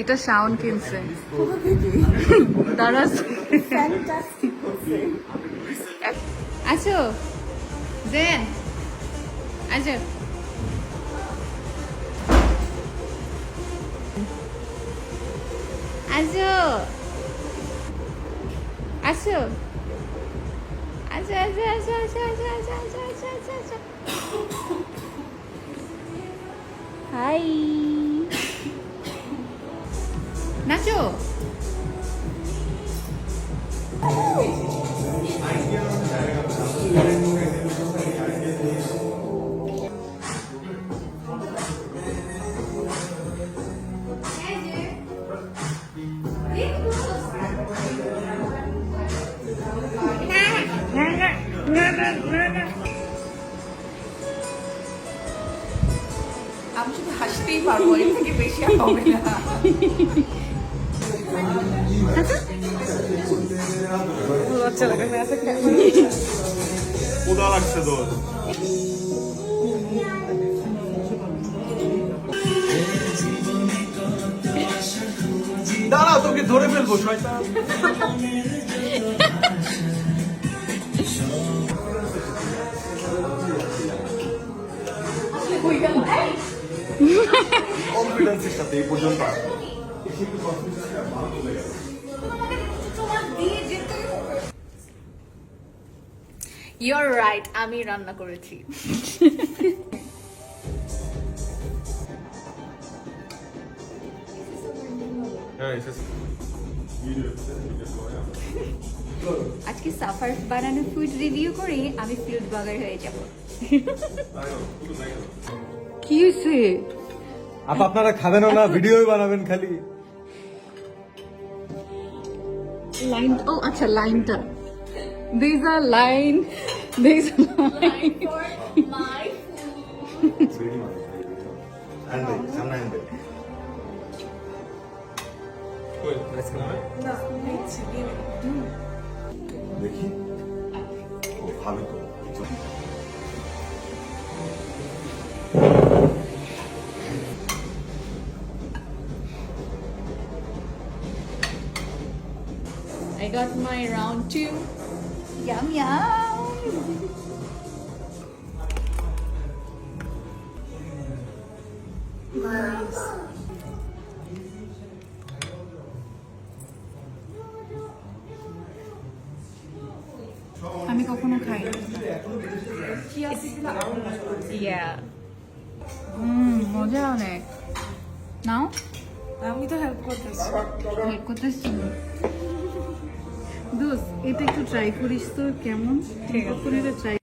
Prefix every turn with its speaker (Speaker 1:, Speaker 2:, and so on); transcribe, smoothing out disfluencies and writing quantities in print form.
Speaker 1: এটা সাউন্ড কিনছে দাঁড়া আছো দেন আচ্ছা আছো আছো আচ্ছা আচ্ছা আচ্ছা আচ্ছা আচ্ছা আচ্ছা আচ্ছা আচ্ছা আচ্ছা আচ্ছা হাই নাচো
Speaker 2: আমি শুধু হাসতেই পারবো, এর থেকে বেশি আর হবে না।
Speaker 1: अच्छा लगा मैं ऐसे
Speaker 3: उदा লাগছে তোর দাঁড়া তোকে ধরে ফেলবো শয়তান কনফিডেন্সের সাথে এই পর্যন্ত
Speaker 1: You're right, আমি রান্না করেছি আজকে সাফার বানানো ফুড রিভিউ করে আমি ফুড ব্লগার হয়ে যাব কি হয়েছে
Speaker 3: আপনারা খাবেনও না ভিডিওই বানাবেন খালি
Speaker 1: লাইন ও আচ্ছা লাইনটা These are line. These are line. My
Speaker 3: দেখি ও খাবে তো
Speaker 1: I got my round 2. Yum yum. Nice. আমি কখনো খাই মজা অনেক নাও
Speaker 2: আমি তো হেল্প করতেছি।
Speaker 1: হেল্প করতেছি দোস্ত এটা একটু ট্রাই করিস তো কেমন ঠিক আছে ট্রাই